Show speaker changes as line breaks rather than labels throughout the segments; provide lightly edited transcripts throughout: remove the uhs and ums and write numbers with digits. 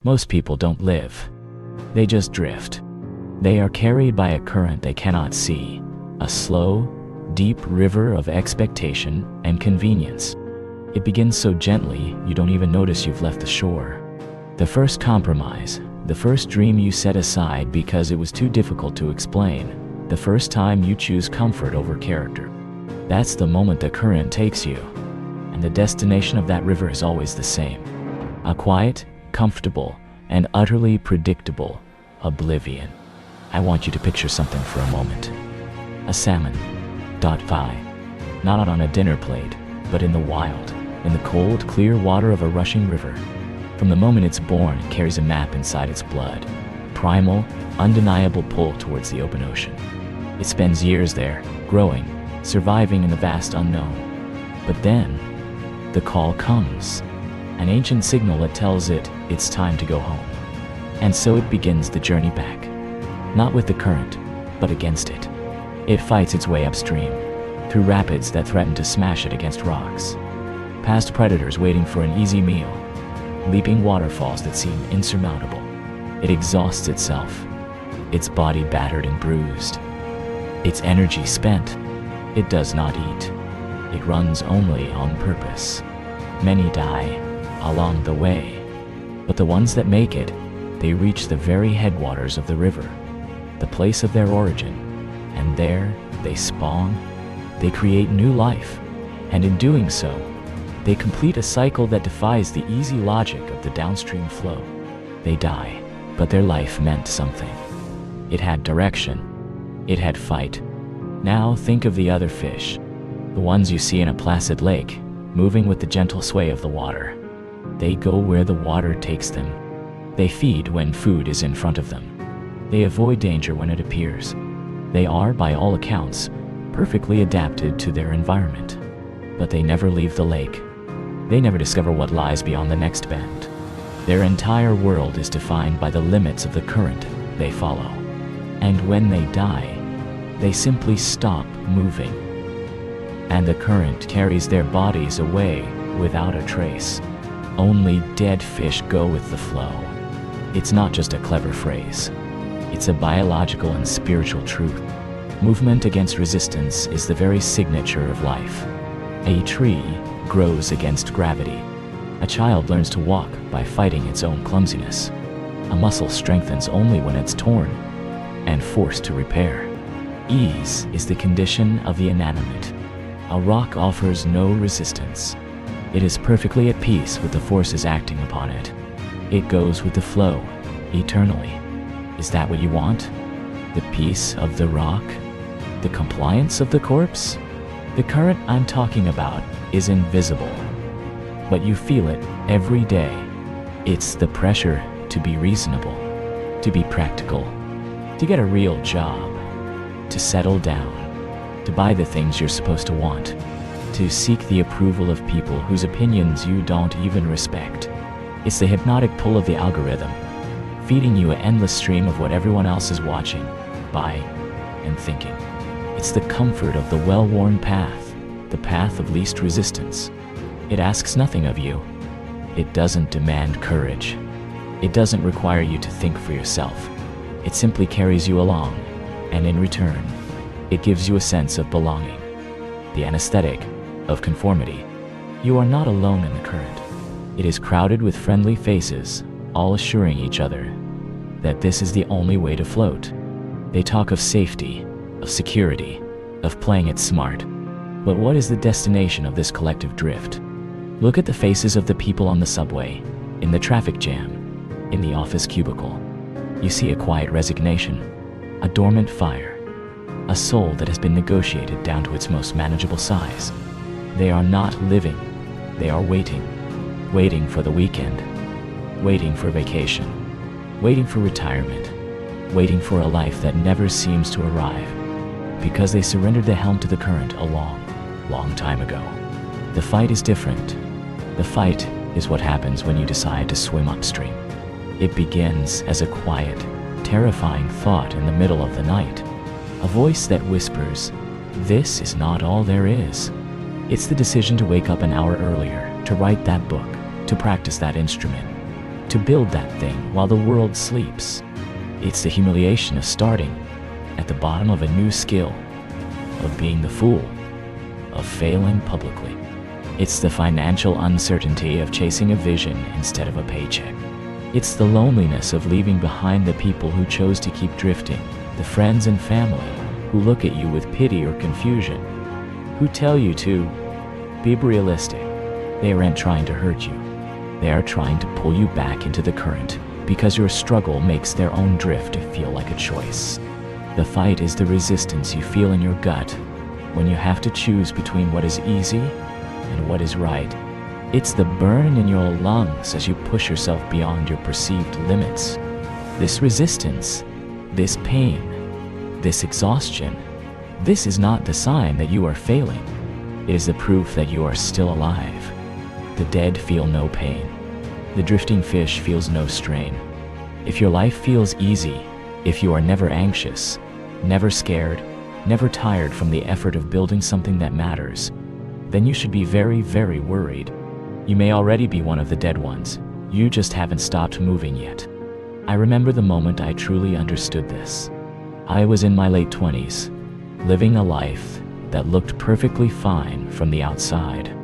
Most people don't live. They just drift. They are carried by a current they cannot see, a slow, deep river of expectation and convenience. It begins so gently you don't even notice you've left the shore. The first compromise, the first dream you set aside because it was too difficult to explain, the first time you choose comfort over character. That's the moment the current takes you, and the destination of that river is always the same. A quiet, comfortable, and utterly predictable oblivion. I want you to picture something for a moment. A salmon, not on a dinner plate, but in the wild, in the cold, clear water of a rushing river. From the moment it's born, it carries a map inside its blood, primal, undeniable pull towards the open ocean. It spends years there, growing, surviving in the vast unknown. But then, the call comes, an ancient signal that tells it it's time to go home. And so it begins the journey back, not with the current, but against it. It fights its way upstream, through rapids that threaten to smash it against rocks, past predators waiting for an easy meal, leaping waterfalls that seem insurmountable. It exhausts itself, its body battered and bruised, its energy spent. It does not eat. It runs only on purpose. Many die along the way, but the ones that make it, they reach the very headwaters of the river, the place of their origin, and there they spawn, they create new life, and in doing so, they complete a cycle that defies the easy logic of the downstream flow. They die, but their life meant something. It had direction. It had fight. Now think of the other fish, the ones you see in a placid lake, moving with the gentle sway of the water. They go where the water takes them. They feed when food is in front of them. They avoid danger when it appears. They are, by all accounts, perfectly adapted to their environment. But they never leave the lake. They never discover what lies beyond the next bend. Their entire world is defined by the limits of the current they follow. And when they die, they simply stop moving. And the current carries their bodies away without a trace. Only dead fish go with the flow. It's not just a clever phrase. It's a biological and spiritual truth. Movement against resistance is the very signature of life. A tree grows against gravity. A child learns to walk by fighting its own clumsiness. A muscle strengthens only when it's torn and forced to repair. Ease is the condition of the inanimate. A rock offers no resistance. It is perfectly at peace with the forces acting upon it. It goes with the flow, eternally. Is that what you want? The peace of the rock? The compliance of the corpse? The current I'm talking about is invisible, but you feel it every day. It's the pressure to be reasonable, to be practical, to get a real job, to settle down, to buy the things you're supposed to want, to seek the approval of people whose opinions you don't even respect. It's the hypnotic pull of the algorithm, feeding you an endless stream of what everyone else is watching, buying, and thinking. It's the comfort of the well-worn path, the path of least resistance. It asks nothing of you. It doesn't demand courage. It doesn't require you to think for yourself. It simply carries you along, and in return, it gives you a sense of belonging. The anesthetic of conformity. You are not alone in the current. It is crowded with friendly faces, all assuring each other that this is the only way to float. They talk of safety, of security, of playing it smart. But what is the destination of this collective drift? Look at the faces of the people on the subway, in the traffic jam, in the office cubicle. You see a quiet resignation, a dormant fire, a soul that has been negotiated down to its most manageable size. They are not living, they are waiting. Waiting for the weekend, waiting for vacation, waiting for retirement, waiting for a life that never seems to arrive, because they surrendered the helm to the current a long, long time ago. The fight is different. The fight is what happens when you decide to swim upstream. It begins as a quiet, terrifying thought in the middle of the night, a voice that whispers, "This is not all there is." It's the decision to wake up an hour earlier, to write that book, to practice that instrument. to build that thing while the world sleeps. It's the humiliation of starting at the bottom of a new skill, of being the fool, of failing publicly. It's the financial uncertainty of chasing a vision instead of a paycheck. It's the loneliness of leaving behind the people who chose to keep drifting, the friends and family who look at you with pity or confusion, who tell you to be realistic. They aren't trying to hurt you. They are trying to pull you back into the current because your struggle makes their own drift feel like a choice. The fight is the resistance you feel in your gut when you have to choose between what is easy and what is right. It's the burn in your lungs as you push yourself beyond your perceived limits. This resistance, this pain, this exhaustion, this is not the sign that you are failing. It is the proof that you are still alive. The dead feel no pain. The drifting fish feels no strain. If your life feels easy, if you are never anxious, never scared, never tired from the effort of building something that matters, then you should be very, very worried. You may already be one of the dead ones. You just haven't stopped moving yet. I remember the moment I truly understood this. I was in my late 20s, living a life that looked perfectly fine from the outside.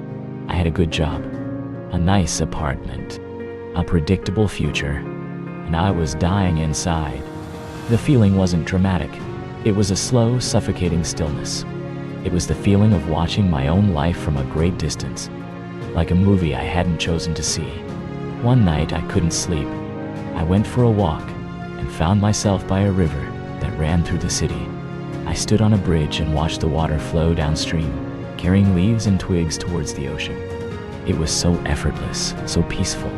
I had a good job, a nice apartment, a predictable future, and I was dying inside. The feeling wasn't dramatic. It was a slow, suffocating stillness. It was the feeling of watching my own life from a great distance, like a movie I hadn't chosen to see. One night I couldn't sleep. I went for a walk and found myself by a river that ran through the city. I stood on a bridge and watched the water flow downstream, carrying leaves and twigs towards the ocean. It was so effortless, so peaceful,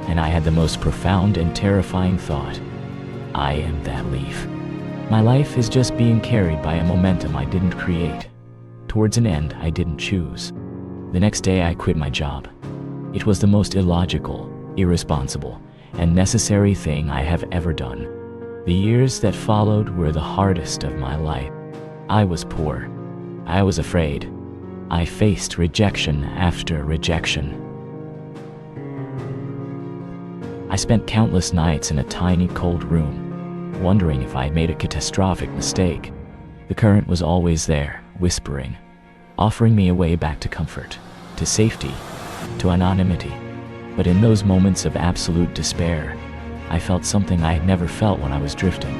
and I had the most profound and terrifying thought. I am that leaf. My life is just being carried by a momentum I didn't create, towards an end I didn't choose. The next day I quit my job. It was the most illogical, irresponsible, and necessary thing I have ever done. The years that followed were the hardest of my life. I was poor. I was afraid. I faced rejection after rejection. I spent countless nights in a tiny cold room, wondering if I had made a catastrophic mistake. The current was always there, whispering, offering me a way back to comfort, to safety, to anonymity. But in those moments of absolute despair, I felt something I had never felt when I was drifting,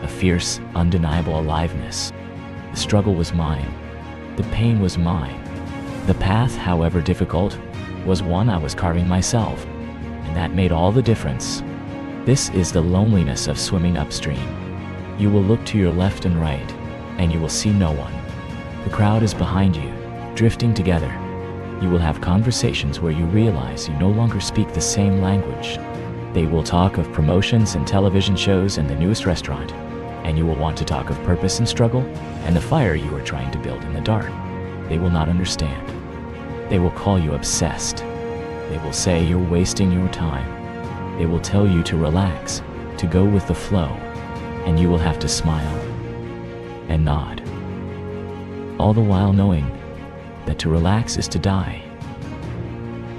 a fierce, undeniable aliveness. The struggle was mine. The pain was mine. The path, however difficult, was one I was carving myself, and that made all the difference. This is the loneliness of swimming upstream. You will look to your left and right, and you will see no one. The crowd is behind you, drifting together. You will have conversations where you realize you no longer speak the same language. They will talk of promotions and television shows and the newest restaurant, and you will want to talk of purpose and struggle and the fire you are trying to build in the dark. They will not understand. They will call you obsessed. They will say you're wasting your time. They will tell you to relax, to go with the flow, and you will have to smile and nod, all the while knowing that to relax is to die.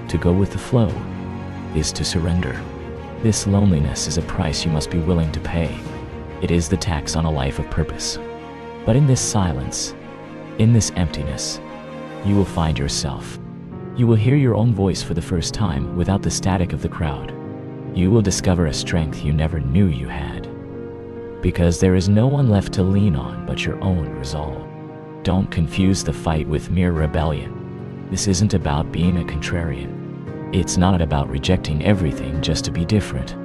To go with the flow is to surrender. This loneliness is a price you must be willing to pay. It is the tax on a life of purpose. But in this silence, in this emptiness, you will find yourself. You will hear your own voice for the first time without the static of the crowd. You will discover a strength you never knew you had. Because there is no one left to lean on but your own resolve. Don't confuse the fight with mere rebellion. This isn't about being a contrarian. It's not about rejecting everything just to be different.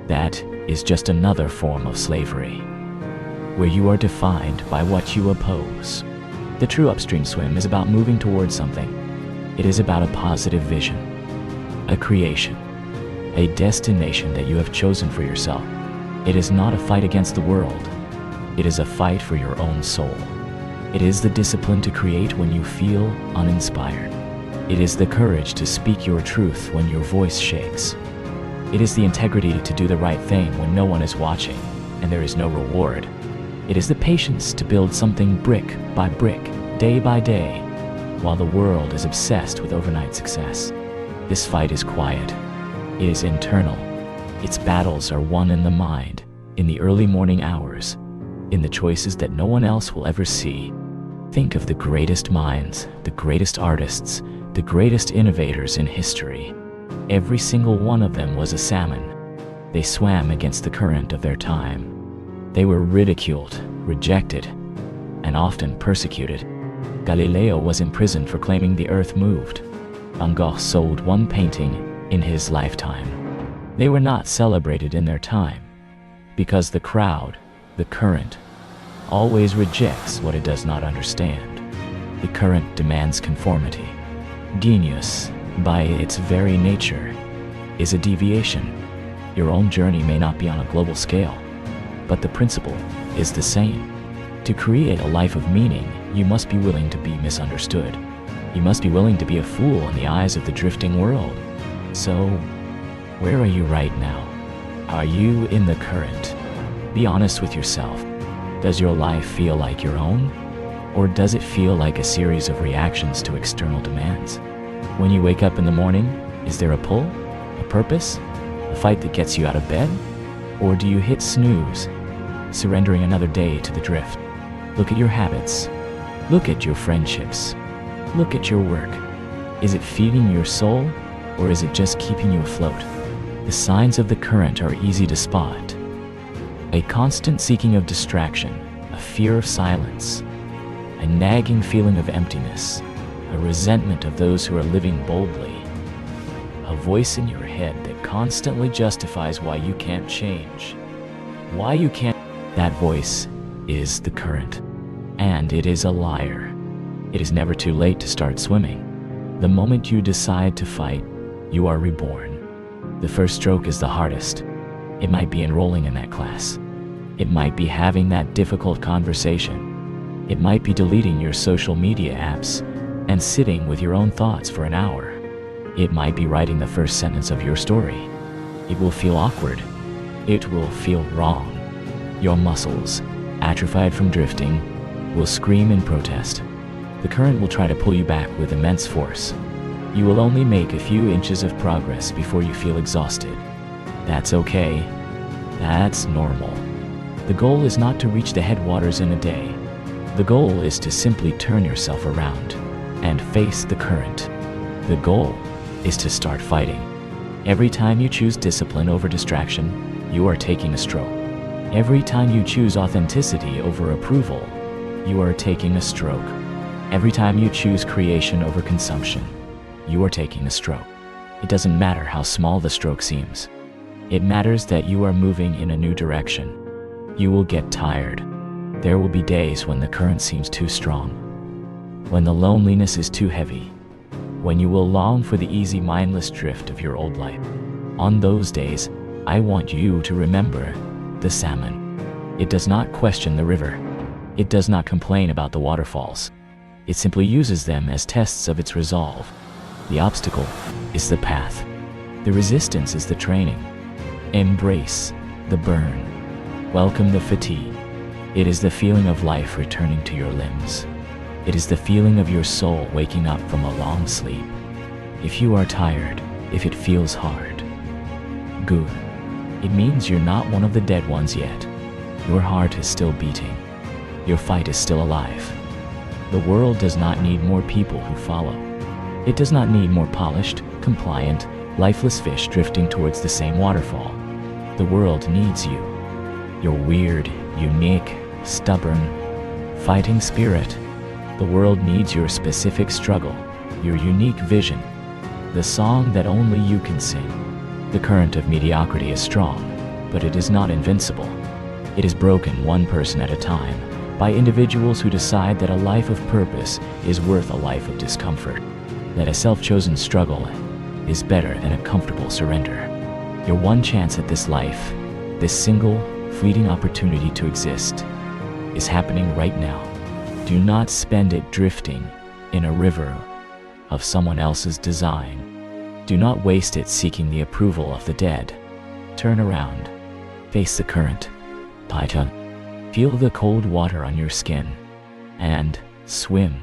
That is just another form of slavery, where you are defined by what you oppose. The true upstream swim is about moving towards something. It is about a positive vision, a creation, a destination that you have chosen for yourself. It is not a fight against the world. It is a fight for your own soul. It is the discipline to create when you feel uninspired. It is the courage to speak your truth when your voice shakes. It is the integrity to do the right thing when no one is watching and there is no reward. It is the patience to build something brick by brick, day by day, while the world is obsessed with overnight success. This fight is quiet. It is internal. Its battles are won in the mind, in the early morning hours, in the choices that no one else will ever see. Think of the greatest minds, the greatest artists, the greatest innovators in history. Every single one of them was a salmon. They swam against the current of their time. They were ridiculed, rejected, and often persecuted. Galileo was imprisoned for claiming the earth moved. Van Gogh sold one painting in his lifetime. They were not celebrated in their time, because the crowd, the current, always rejects what it does not understand. The current demands conformity. Genius, by its very nature, is a deviation. Your own journey may not be on a global scale, but the principle is the same. To create a life of meaning, you must be willing to be misunderstood. You must be willing to be a fool in the eyes of the drifting world. So, where are you right now? Are you in the current? Be honest with yourself. Does your life feel like your own? Or does it feel like a series of reactions to external demands? When you wake up in the morning, is there a pull, a purpose, a fight that gets you out of bed? Or do you hit snooze, surrendering another day to the drift? Look at your habits. Look at your friendships. Look at your work. Is it feeding your soul, or is it just keeping you afloat? The signs of the current are easy to spot. A constant seeking of distraction, a fear of silence, a nagging feeling of emptiness, a resentment of those who are living boldly, a voice in your head that constantly justifies why you can't change, why you can't. That voice is the current, and it is a liar. It is never too late to start swimming. The moment you decide to fight, you are reborn. The first stroke is the hardest. It might be enrolling in that class. It might be having that difficult conversation. It might be deleting your social media apps and sitting with your own thoughts for an hour. It might be writing the first sentence of your story. It will feel awkward. It will feel wrong. Your muscles, atrophied from drifting, will scream in protest. The current will try to pull you back with immense force. You will only make a few inches of progress before you feel exhausted. That's okay. That's normal. The goal is not to reach the headwaters in a day. The goal is to simply turn yourself around and face the current. The goal is to start fighting. Every time you choose discipline over distraction, you are taking a stroke. Every time you choose authenticity over approval, you are taking a stroke. Every time you choose creation over consumption, you are taking a stroke. It doesn't matter how small the stroke seems. It matters that you are moving in a new direction. You will get tired. There will be days when the current seems too strong, when the loneliness is too heavy, when you will long for the easy, mindless drift of your old life. On those days, I want you to remember the salmon. It does not question the river. It does not complain about the waterfalls. It simply uses them as tests of its resolve. The obstacle is the path. The resistance is the training. Embrace the burn. Welcome the fatigue. It is the feeling of life returning to your limbs. It is the feeling of your soul waking up from a long sleep. If you are tired, if it feels hard, good. It means you're not one of the dead ones yet. Your heart is still beating. Your fight is still alive. The world does not need more people who follow. It does not need more polished, compliant, lifeless fish drifting towards the same waterfall. The world needs you. Your weird, unique, stubborn, fighting spirit. The world needs your specific struggle, your unique vision, the song that only you can sing. The current of mediocrity is strong, but it is not invincible. It is broken one person at a time, by individuals who decide that a life of purpose is worth a life of discomfort, that a self-chosen struggle is better than a comfortable surrender. Your one chance at this life, this single, fleeting opportunity to exist, is happening right now. Do not spend it drifting in a river of someone else's design. Do not waste it seeking the approval of the dead. Turn around. Face the current. Python. Feel the cold water on your skin. And swim.